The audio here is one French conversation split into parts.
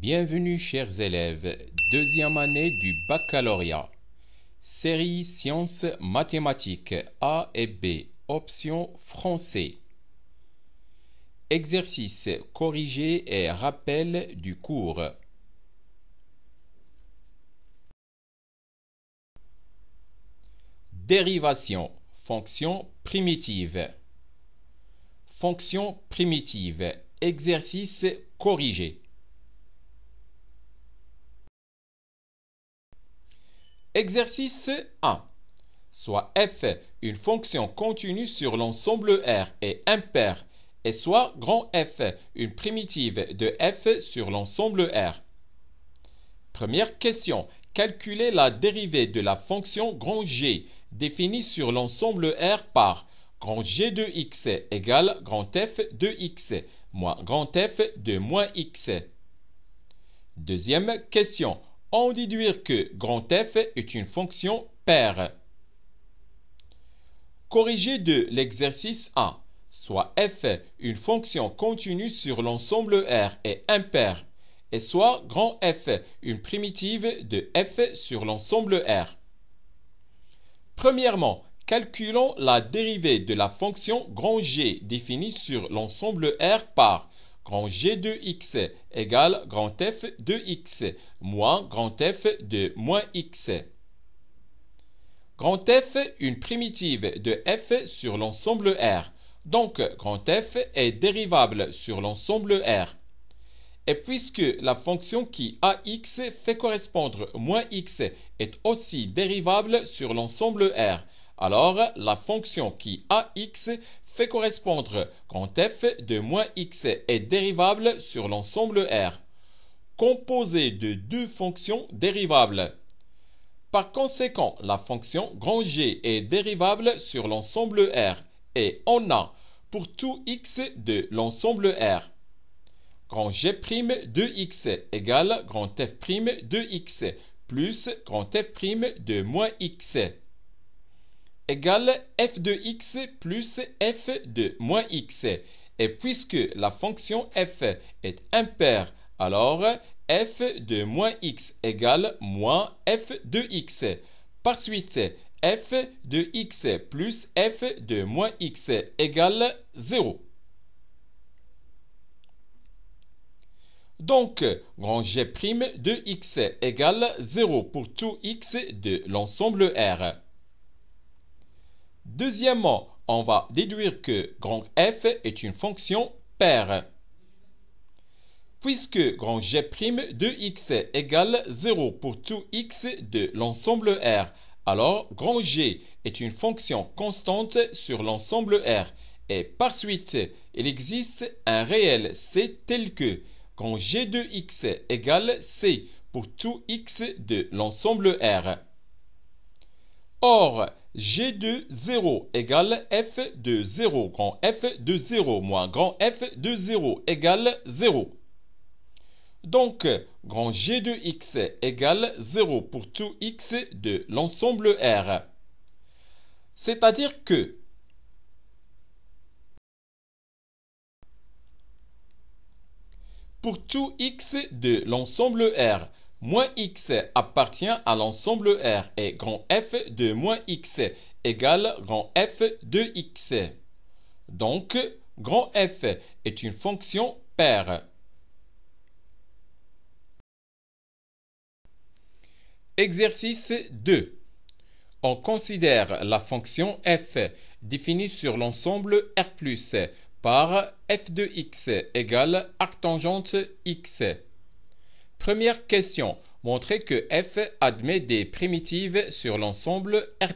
Bienvenue chers élèves, deuxième année du baccalauréat. Série sciences mathématiques A et B, option français. Exercice corrigé et rappel du cours. Dérivation, fonction primitive. Fonction primitive, exercice corrigé. Exercice 1. Soit f une fonction continue sur l'ensemble R est impair, et soit grand F une primitive de f sur l'ensemble R. Première question. Calculez la dérivée de la fonction grand G définie sur l'ensemble R par grand G de x égale grand F de x moins grand F de moins x. Deuxième question. En déduire que grand F est une fonction paire. Corrigé de l'exercice 1, soit f une fonction continue sur l'ensemble R est impair, et soit grand F une primitive de f sur l'ensemble R. Premièrement, calculons la dérivée de la fonction grand G définie sur l'ensemble R par grand G de x égale grand F de x moins grand F de moins x. Grand F une primitive de f sur l'ensemble R. Donc, grand F est dérivable sur l'ensemble R. Et puisque la fonction qui ax fait correspondre moins x est aussi dérivable sur l'ensemble R, alors la fonction qui ax fait correspondre grand F de moins x est dérivable sur l'ensemble R, composé de deux fonctions dérivables. Par conséquent, la fonction grand G est dérivable sur l'ensemble R et on a pour tout x de l'ensemble R. Grand G' de x égale grand F' de x plus grand F' de moins x égale f de x plus f de moins x. Et puisque la fonction f est impaire, alors f de moins x égale moins f de x. Par suite, f de x plus f de moins x égale 0. Donc, grand G' de x égale 0 pour tout x de l'ensemble R. Deuxièmement, on va déduire que grand F est une fonction paire. Puisque grand G' de x égale 0 pour tout x de l'ensemble R, alors grand G est une fonction constante sur l'ensemble R. Et par suite, il existe un réel C tel que grand G de x égale C pour tout x de l'ensemble R. Or, G de 0 égale f de 0, grand F de 0 moins grand F de 0 égale 0. Donc, grand G de x égale 0 pour tout x de l'ensemble R. C'est-à-dire que pour tout x de l'ensemble R, moins x appartient à l'ensemble R et grand F de moins x égale grand F de x. Donc, grand F est une fonction paire. Exercice 2. On considère la fonction f définie sur l'ensemble R+, par f de x égale arctangente x. Première question. Montrez que f admet des primitives sur l'ensemble R+.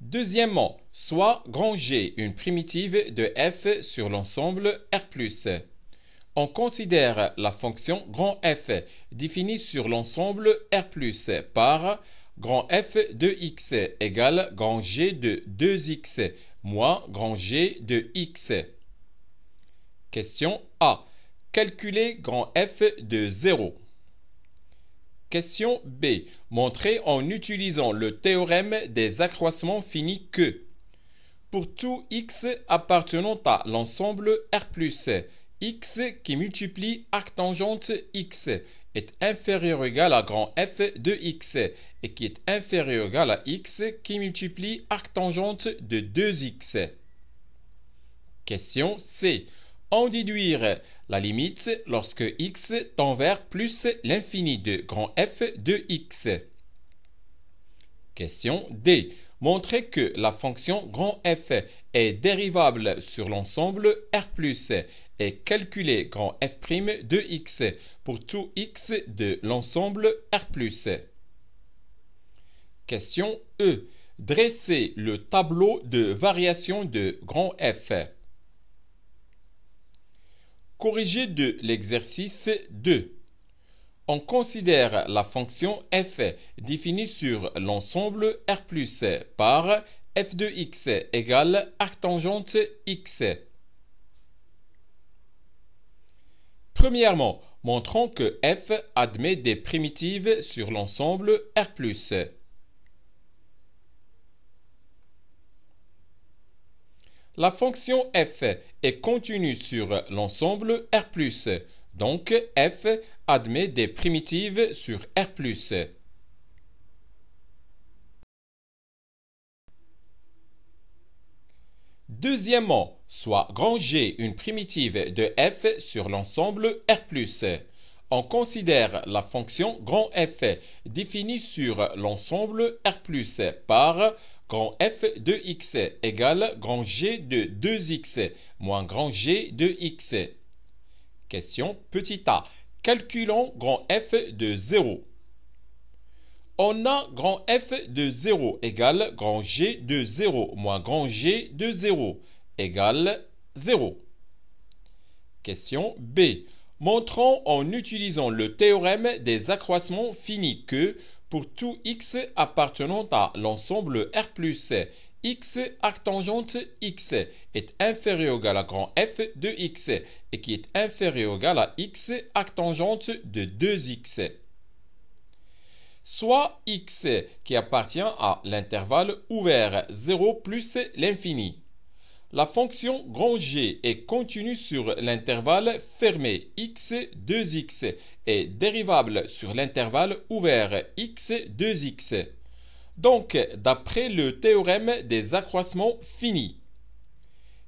Deuxièmement, soit grand G une primitive de f sur l'ensemble R+. On considère la fonction grand F définie sur l'ensemble R+, par grand F de x égale grand G de 2x moins grand G de x. Question A. Calculez grand F de 0. Question B. Montrez en utilisant le théorème des accroissements finis que pour tout x appartenant à l'ensemble R+, x qui multiplie arctangente x est inférieur ou égal à grand f de x et qui est inférieur ou égal à x qui multiplie arctangente de 2x. Question C. En déduire la limite lorsque x tend vers plus l'infini de grand f de x. Question D. Montrer que la fonction grand f est dérivable sur l'ensemble R plus et calculer grand f' de x pour tout x de l'ensemble R plus. Question E. Dresser le tableau de variation de grand f. Corrigé de l'exercice 2. On considère la fonction f définie sur l'ensemble R plus par f de x égale arctangente x. Premièrement, montrons que f admet des primitives sur l'ensemble R plus. La fonction f est contenue sur l'ensemble R plus. Donc, f admet des primitives sur R plus. Deuxièmement, soit grand G une primitive de f sur l'ensemble R plus. On considère la fonction grand f définie sur l'ensemble R plus par grand f de x égale grand G de 2x moins grand G de x. Question petit a. Calculons grand f de 0. On a grand f de 0 égale grand G de 0 moins grand G de 0 égale 0. Question B. Montrons en utilisant le théorème des accroissements finis que pour tout x appartenant à l'ensemble R plus, x arctangente x est inférieur ou égal à grand f de x et qui est inférieur ou égal à x arctangente de 2x. Soit x qui appartient à l'intervalle ouvert 0 plus l'infini. La fonction grand G est contenue sur l'intervalle fermé x 2x et dérivable sur l'intervalle ouvert x 2x. Donc, d'après le théorème des accroissements finis,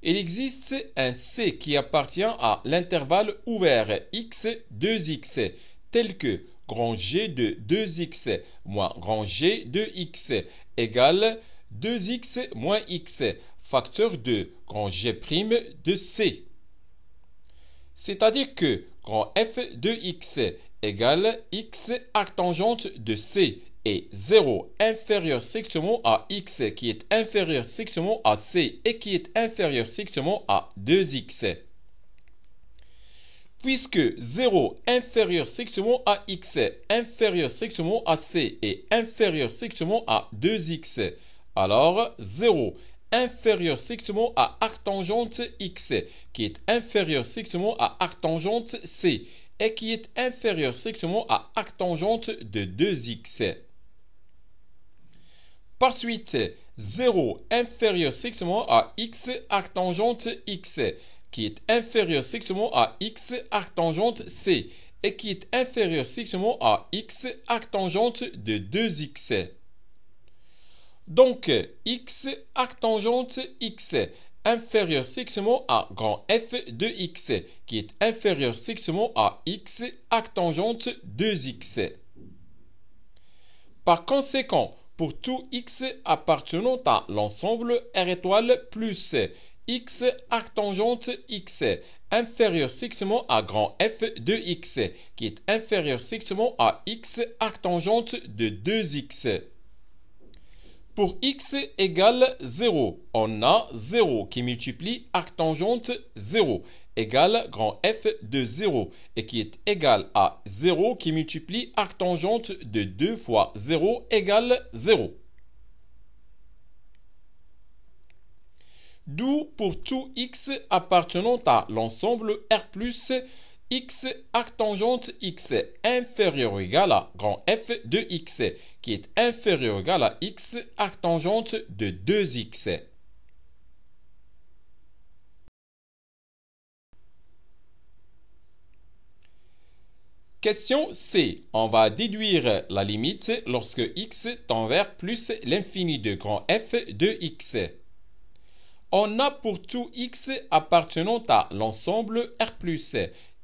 il existe un C qui appartient à l'intervalle ouvert x 2x tel que grand G de 2x moins grand G de x égale 2x moins x facteur de grand G' de C. C'est-à-dire que grand f de x égale x arctangente de C et 0 inférieur strictement à x qui est inférieur strictement à C et qui est inférieur strictement à 2x. Puisque 0 inférieur strictement à x, inférieur strictement à c et inférieur strictement à 2x, alors 0 inférieur strictement à arctangente x, qui est inférieur strictement à arctangente c, et qui est inférieur strictement à arctangente de 2x. Par suite, 0 inférieur strictement à x arctangente x, qui est inférieur strictement à x arctangente c et qui est inférieur strictement à x arctangente de 2x. Donc, x arctangente x inférieur strictement à grand f de x qui est inférieur strictement à x arctangente 2x. Par conséquent, pour tout x appartenant à l'ensemble R étoile plus x arctangente x inférieur strictement à grand f de x qui est inférieur strictement à x arctangente de 2x. Pour x égale 0, on a 0 qui multiplie arctangente 0 égale grand f de 0 et qui est égal à 0 qui multiplie arctangente de 2 fois 0 égale 0. D'où pour tout x appartenant à l'ensemble R plus, x arctangente x inférieur ou égal à grand f de x qui est inférieur ou égal à x arctangente de 2x. Question C. On va déduire la limite lorsque x tend vers plus l'infini de grand F de x. On a pour tout x appartenant à l'ensemble R plus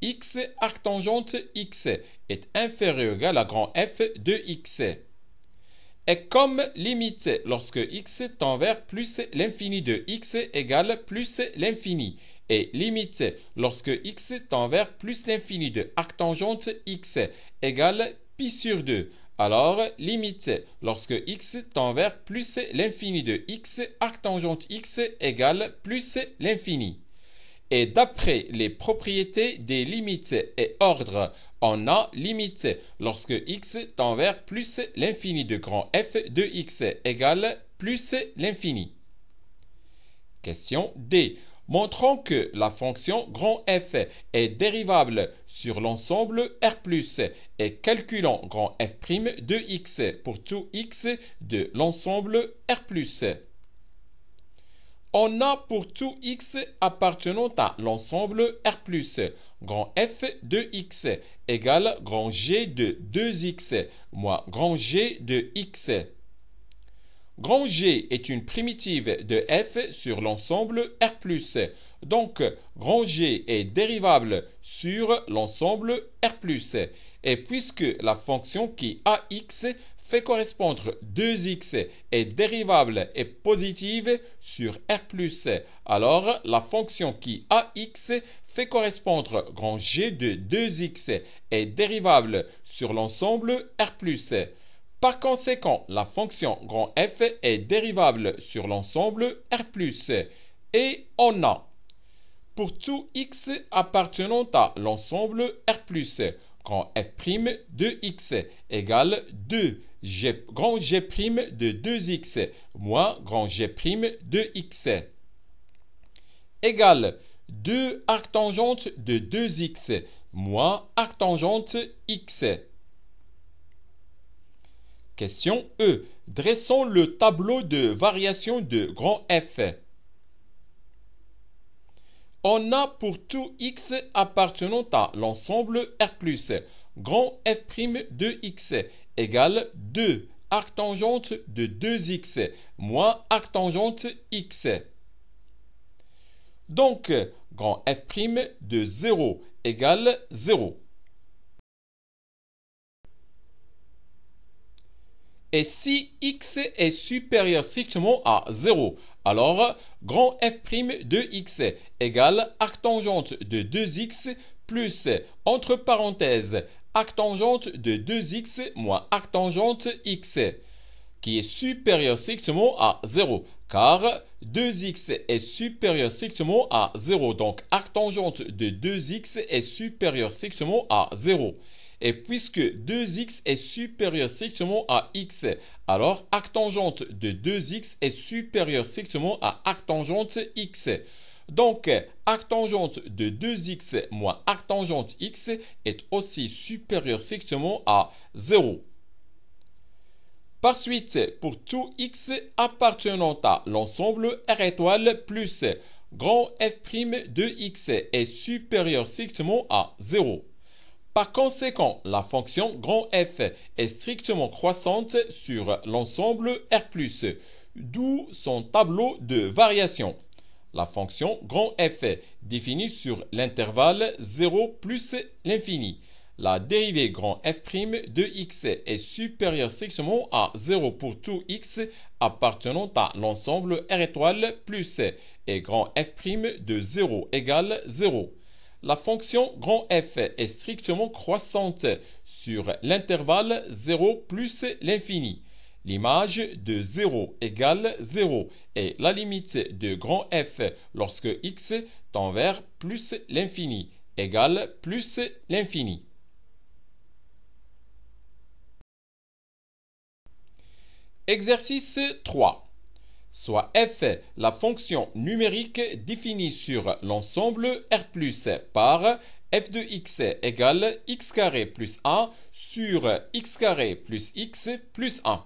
x arctangente x est inférieur ou égal à grand F de x. Et comme limite lorsque x tend vers plus l'infini de x égale plus l'infini, et limite lorsque x tend vers plus l'infini de arctangente x égale pi sur 2. Alors, limite lorsque x tend vers plus l'infini de x arctangente x égale plus l'infini. Et d'après les propriétés des limites et ordres, on a limite lorsque x tend vers plus l'infini de grand F de x égale plus l'infini. Question D. Montrons que la fonction grand F est dérivable sur l'ensemble R+, et calculons grand F' de x pour tout x de l'ensemble R+. On a pour tout x appartenant à l'ensemble R+, grand F de x égale grand G de 2x moins grand G de x. Grand G est une primitive de f sur l'ensemble R+. Donc, grand G est dérivable sur l'ensemble R+. Et puisque la fonction qui ax fait correspondre 2x est dérivable et positive sur R+, alors la fonction qui ax fait correspondre grand G de 2x est dérivable sur l'ensemble R+. Par conséquent, la fonction grand F est dérivable sur l'ensemble R+. Et on a, pour tout x appartenant à l'ensemble R+, grand F' de x égale 2 grand G' de 2x moins grand G' de x égale 2 arctangente de 2x moins arctangente x. Question E. Dressons le tableau de variation de grand F. On a pour tout x appartenant à l'ensemble R+, grand F' de x égale 2 arctangente de 2x moins arctangente x. Donc, grand F' de 0 égale 0. Et si x est supérieur strictement à 0, alors grand F' de x égale arctangente de 2x plus, entre parenthèses, arctangente de 2x moins arctangente x, qui est supérieur strictement à 0, car 2x est supérieur strictement à 0, donc arctangente de 2x est supérieur strictement à 0. Et puisque 2x est supérieur strictement à x, alors arctangente de 2x est supérieur strictement à arctangente x. Donc, arctangente de 2x moins arctangente x est aussi supérieur strictement à 0. Par suite, pour tout x appartenant à l'ensemble R étoile plus grand F' de x est supérieur strictement à 0. Par conséquent, la fonction grand F est strictement croissante sur l'ensemble R+, d'où son tableau de variation. La fonction grand F définie sur l'intervalle 0 plus l'infini. La dérivée grand F' de x est supérieure strictement à 0 pour tout x appartenant à l'ensemble R étoile plus et grand F' de 0 égale 0. La fonction grand F est strictement croissante sur l'intervalle 0 plus l'infini. L'image de 0 égale 0 et la limite de grand F lorsque x tend vers plus l'infini égale plus l'infini. Exercice 3. Soit f, la fonction numérique définie sur l'ensemble R+, par f de x égale x carré plus 1 sur x carré plus x plus 1.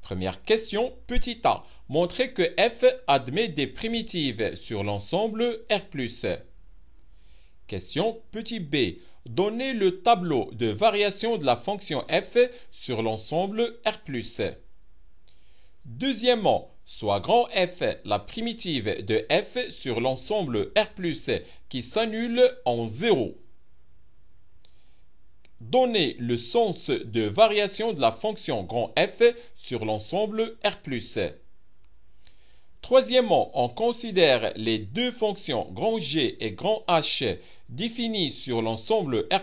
Première question, petit a. Montrez que f admet des primitives sur l'ensemble R+. Question petit b. Donnez le tableau de variation de la fonction f sur l'ensemble R+. Deuxièmement, soit grand F la primitive de f sur l'ensemble R+, qui s'annule en 0. Donnez le sens de variation de la fonction grand F sur l'ensemble R+. Troisièmement, on considère les deux fonctions grand G et grand H définies sur l'ensemble R+,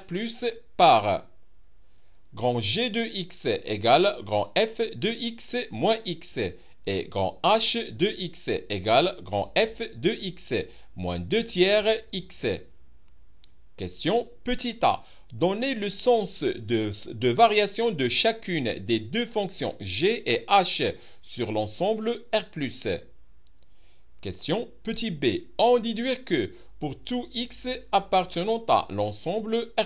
par grand G de x égale grand F de x moins x et grand H de x égale grand F de x moins 2 tiers x. Question petit a. Donnez le sens de variation de chacune des deux fonctions G et H sur l'ensemble R+. Question petit b. On déduit que pour tout x appartenant à l'ensemble R+,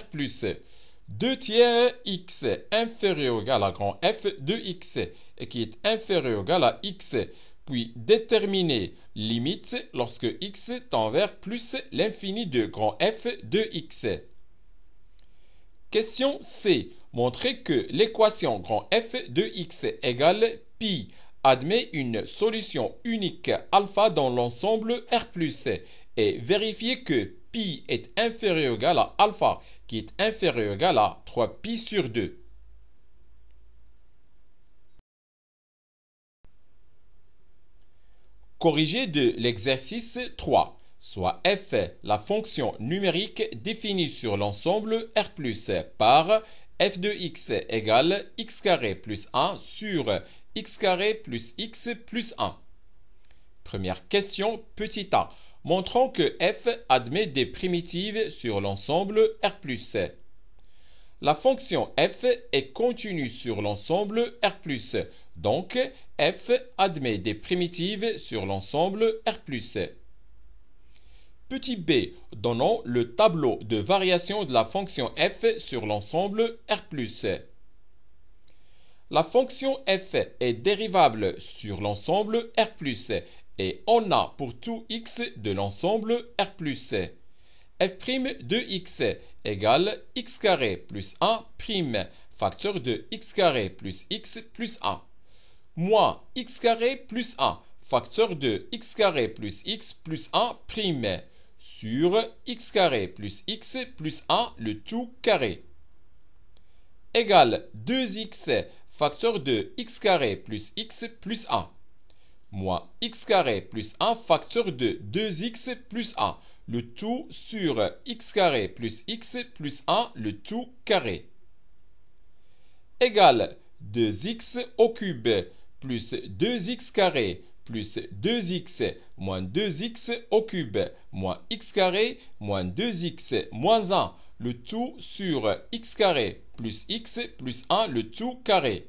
2 tiers x inférieur ou égal à grand F de x et qui est inférieur ou égal à x, puis déterminer limite lorsque x tend vers plus l'infini de grand F de x. Question C. Montrer que l'équation grand F de x égale pi admet une solution unique alpha dans l'ensemble R+, et vérifier que pi est inférieur ou égal à alpha, qui est inférieur ou égal à 3pi sur 2. Corrigé de l'exercice 3, soit f, la fonction numérique définie sur l'ensemble R+, par f de x égale x carré plus 1 sur x carré plus x plus 1. Première question, petit a. Montrons que f admet des primitives sur l'ensemble R+. La fonction f est continue sur l'ensemble R+. Donc, f admet des primitives sur l'ensemble R+. Petit b, donnons le tableau de variation de la fonction f sur l'ensemble R+. La fonction f est dérivable sur l'ensemble R+, et on a pour tout x de l'ensemble R+. f' de x égale x carré plus 1 prime, facteur de x carré plus x plus 1, moins x carré plus 1, facteur de x carré plus x plus 1 prime, sur x carré plus x plus 1 le tout carré, égale 2x, facteur de x carré plus x plus 1, moins x carré plus 1 facteur de 2x plus 1, le tout sur x carré plus x plus 1 le tout carré, égale 2x au cube plus 2x carré plus 2x moins 2x au cube moins x carré moins 2x moins 1, le tout sur x carré plus x plus 1 le tout carré.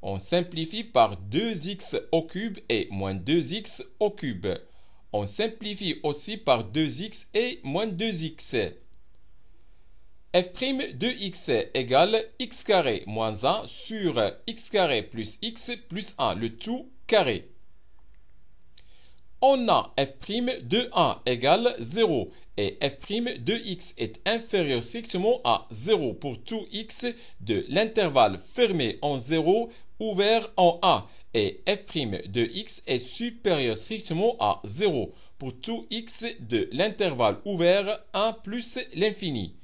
On simplifie par 2x au cube et moins 2x au cube. On simplifie aussi par 2x et moins 2x. f' de x égale x carré moins 1 sur x carré plus x plus 1, le tout carré. On a f' de 1 égale 0 et f' de x est inférieur strictement à 0 pour tout x de l'intervalle fermé en 0 ouvert en 1 et f' de x est supérieur strictement à 0 pour tout x de l'intervalle ouvert 1 plus l'infini.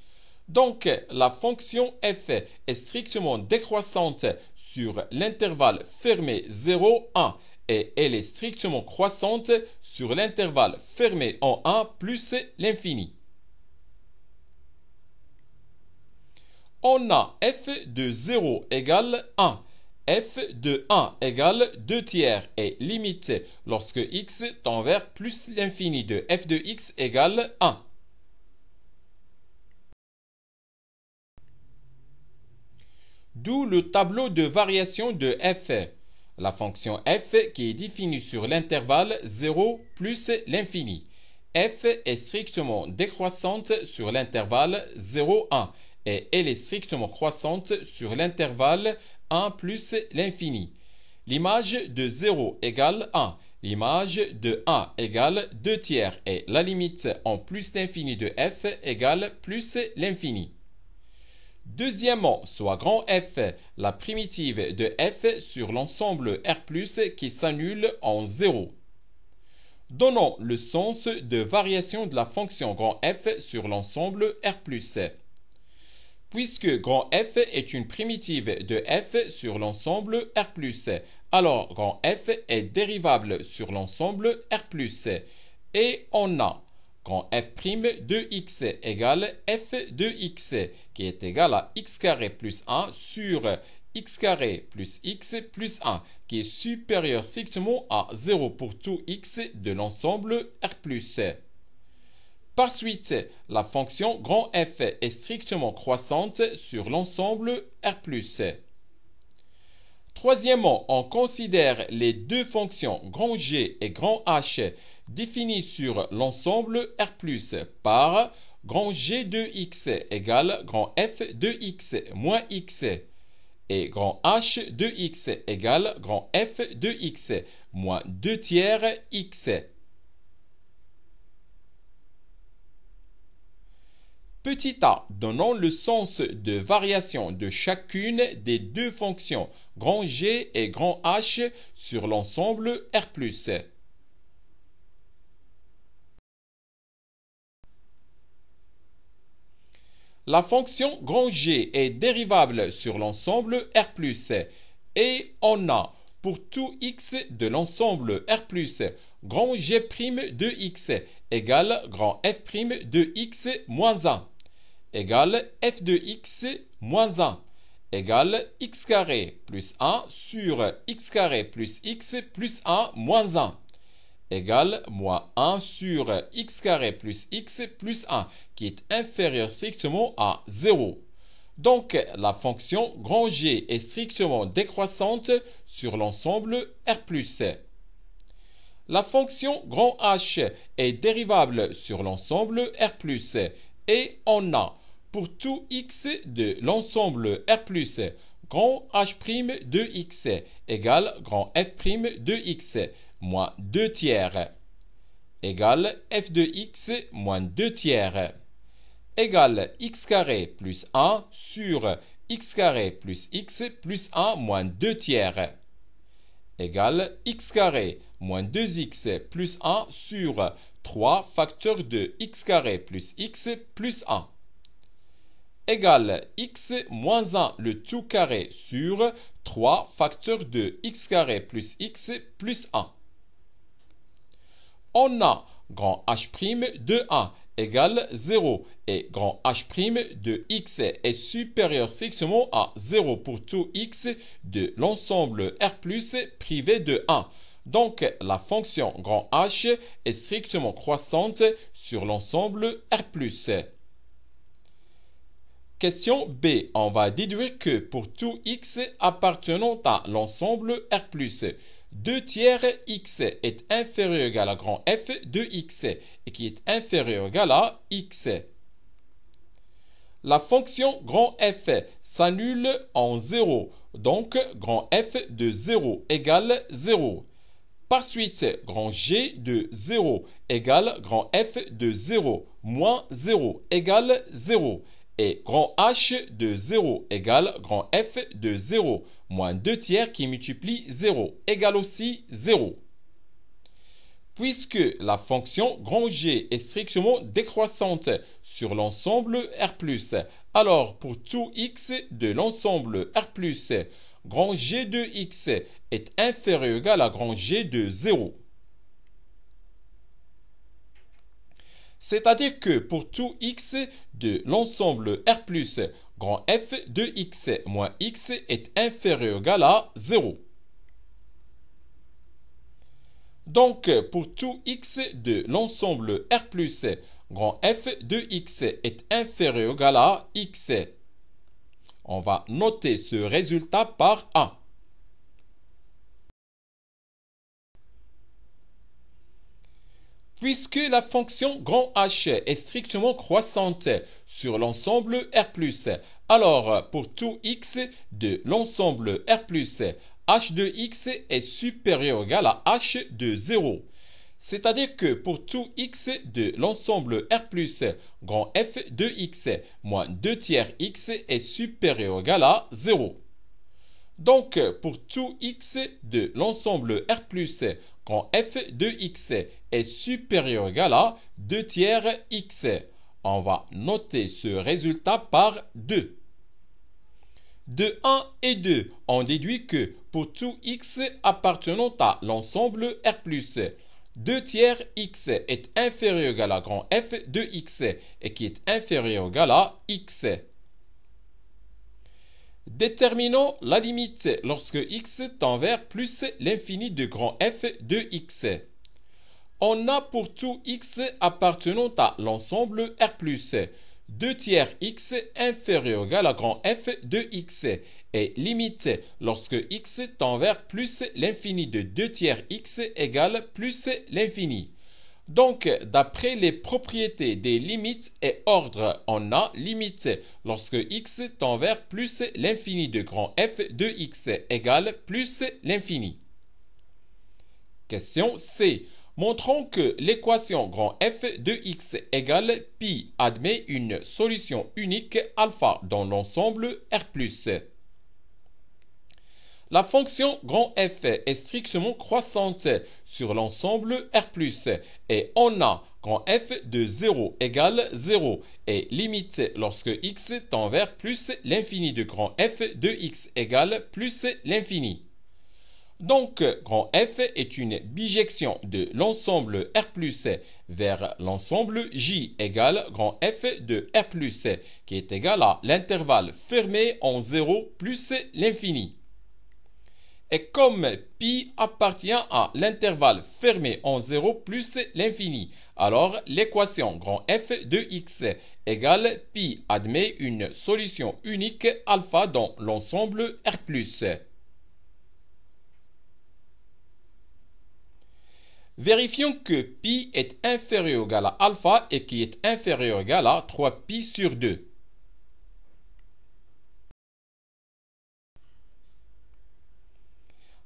Donc, la fonction f est strictement décroissante sur l'intervalle fermé 0, 1 et elle est strictement croissante sur l'intervalle fermé en 1 plus l'infini. On a f de 0 égale 1. f de 1 égale 2 tiers et limite lorsque x tend vers plus l'infini de f de x égale 1. D'où le tableau de variation de f. La fonction f qui est définie sur l'intervalle 0 plus l'infini. f est strictement décroissante sur l'intervalle 0, 1 et elle est strictement croissante sur l'intervalle 1 plus l'infini. L'image de 0 égale 1. L'image de 1 égale 2 tiers et la limite en plus l'infini de f égale plus l'infini. Deuxièmement, soit grand F, la primitive de F sur l'ensemble R+, qui s'annule en 0. Donnons le sens de variation de la fonction grand F sur l'ensemble R+. Puisque grand F est une primitive de F sur l'ensemble R+, alors grand F est dérivable sur l'ensemble R+. Et on a grand F' de x égale F de x, qui est égal à x carré plus 1 sur x carré plus x plus 1, qui est supérieur strictement à 0 pour tout x de l'ensemble R+. Par suite, la fonction grand F est strictement croissante sur l'ensemble R+. Troisièmement, on considère les deux fonctions grand G et grand H définies sur l'ensemble R+, par grand G de x égale grand F de x moins x et grand H de x égale grand F de x moins 2 tiers x. Petit a, donnons le sens de variation de chacune des deux fonctions grand G et grand H sur l'ensemble R+. La fonction grand G est dérivable sur l'ensemble R+, et on a pour tout x de l'ensemble R+, grand G' de x égale grand F' de x moins 1 égale f de x moins 1 égale x carré plus 1 sur x carré plus x plus 1 moins 1 égale moins 1 sur x carré plus x plus 1, qui est inférieur strictement à 0. Donc, la fonction grand G est strictement décroissante sur l'ensemble R+. La fonction grand H est dérivable sur l'ensemble R+, et on a pour tout x de l'ensemble R+, grand H' de x égale grand F' de x moins 2 tiers égale f de x moins 2 tiers égale x carré plus 1 sur x carré plus x plus 1 moins 2 tiers égale x carré moins 2x plus 1 sur 3 facteur de x carré plus x plus 1 égale x moins 1 le tout carré sur 3 facteur de x carré plus x plus 1. On a grand H' de 1 égale 0 et grand H' de x est supérieur strictement à 0 pour tout x de l'ensemble R+ privé de 1. Donc, la fonction grand H est strictement croissante sur l'ensemble R+. Question B. On va déduire que pour tout x appartenant à l'ensemble R+, 2 tiers x est inférieur ou égal à grand F de x et qui est inférieur ou égal à x. La fonction grand F s'annule en 0, donc grand F de 0 égale 0. Par suite, grand G de 0 égale grand F de 0 moins 0 égale 0. Et grand H de 0 égale grand F de 0 moins 2 tiers qui multiplie 0 égale aussi 0. Puisque la fonction grand G est strictement décroissante sur l'ensemble R+, alors pour tout x de l'ensemble R+, grand G de x est inférieur ou égal à grand G de 0. C'est-à-dire que pour tout x de l'ensemble R+, grand F de x moins x est inférieur ou égal à 0. Donc, pour tout x de l'ensemble R+, grand F de x est inférieur ou égal à x. On va noter ce résultat par A. Puisque la fonction grand H est strictement croissante sur l'ensemble R+, alors pour tout x de l'ensemble R+, h de x est supérieur ou égal à h de 0. C'est-à-dire que pour tout x de l'ensemble R plus grand F de x moins 2 tiers x est supérieur ou égal à 0. Donc, pour tout x de l'ensemble R plus grand F de x est supérieur ou égal à 2 tiers x. On va noter ce résultat par 2. De 1 et 2, on déduit que pour tout x appartenant à l'ensemble R plus, 2 tiers x est inférieur ou égal à grand F de x et qui est inférieur ou égal à x. Déterminons la limite lorsque x tend vers plus l'infini de grand F de x. On a pour tout x appartenant à l'ensemble R plus, 2 tiers x inférieur ou égal à grand F de x et limite lorsque x tend vers plus l'infini de 2 tiers x égale plus l'infini. Donc, d'après les propriétés des limites et ordres, on a limite lorsque x tend vers plus l'infini de grand F de x égale plus l'infini. Question C. Montrons que l'équation grand F de x égale pi admet une solution unique alpha dans l'ensemble R plus. La fonction grand F est strictement croissante sur l'ensemble R plus et on a grand F de 0 égale 0 et limite lorsque x tend vers plus l'infini de grand F de x égale plus l'infini. Donc, grand F est une bijection de l'ensemble R plus vers l'ensemble J égale grand F de R plus qui est égal à l'intervalle fermé en 0 plus l'infini. Et comme pi appartient à l'intervalle fermé en 0 plus l'infini, alors l'équation grand F de x égale pi admet une solution unique alpha dans l'ensemble R plus. Vérifions que pi est inférieur ou égal à alpha et qui est inférieur ou égal à 3pi sur 2.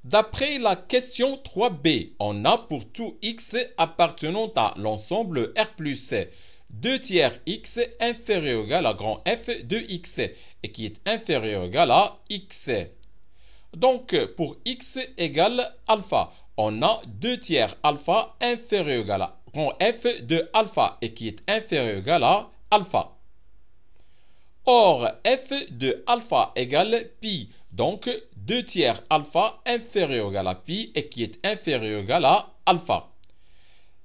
D'après la question 3b, on a pour tout x appartenant à l'ensemble R plus 2 tiers x inférieur ou égal à grand F de x et qui est inférieur ou égal à x. Donc, pour x égale alpha, on a 2 tiers alpha inférieur ou égal à grand F de alpha et qui est inférieur ou égal à alpha. Or, f de alpha égale pi, donc 2 tiers alpha inférieur ou égal à pi et qui est inférieur ou égal à alpha.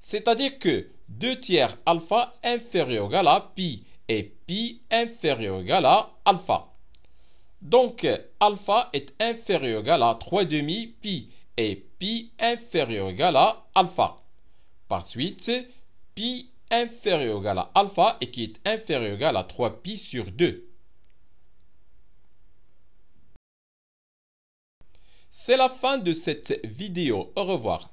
C'est-à-dire que 2 tiers alpha inférieur ou égal à pi et pi inférieur ou égal à alpha. Donc, alpha est inférieur ou égal à 3 demi pi et pi inférieur ou égal à alpha. Par suite, pi inférieur ou égal à alpha et qui est inférieur ou égal à 3pi sur 2. C'est la fin de cette vidéo. Au revoir.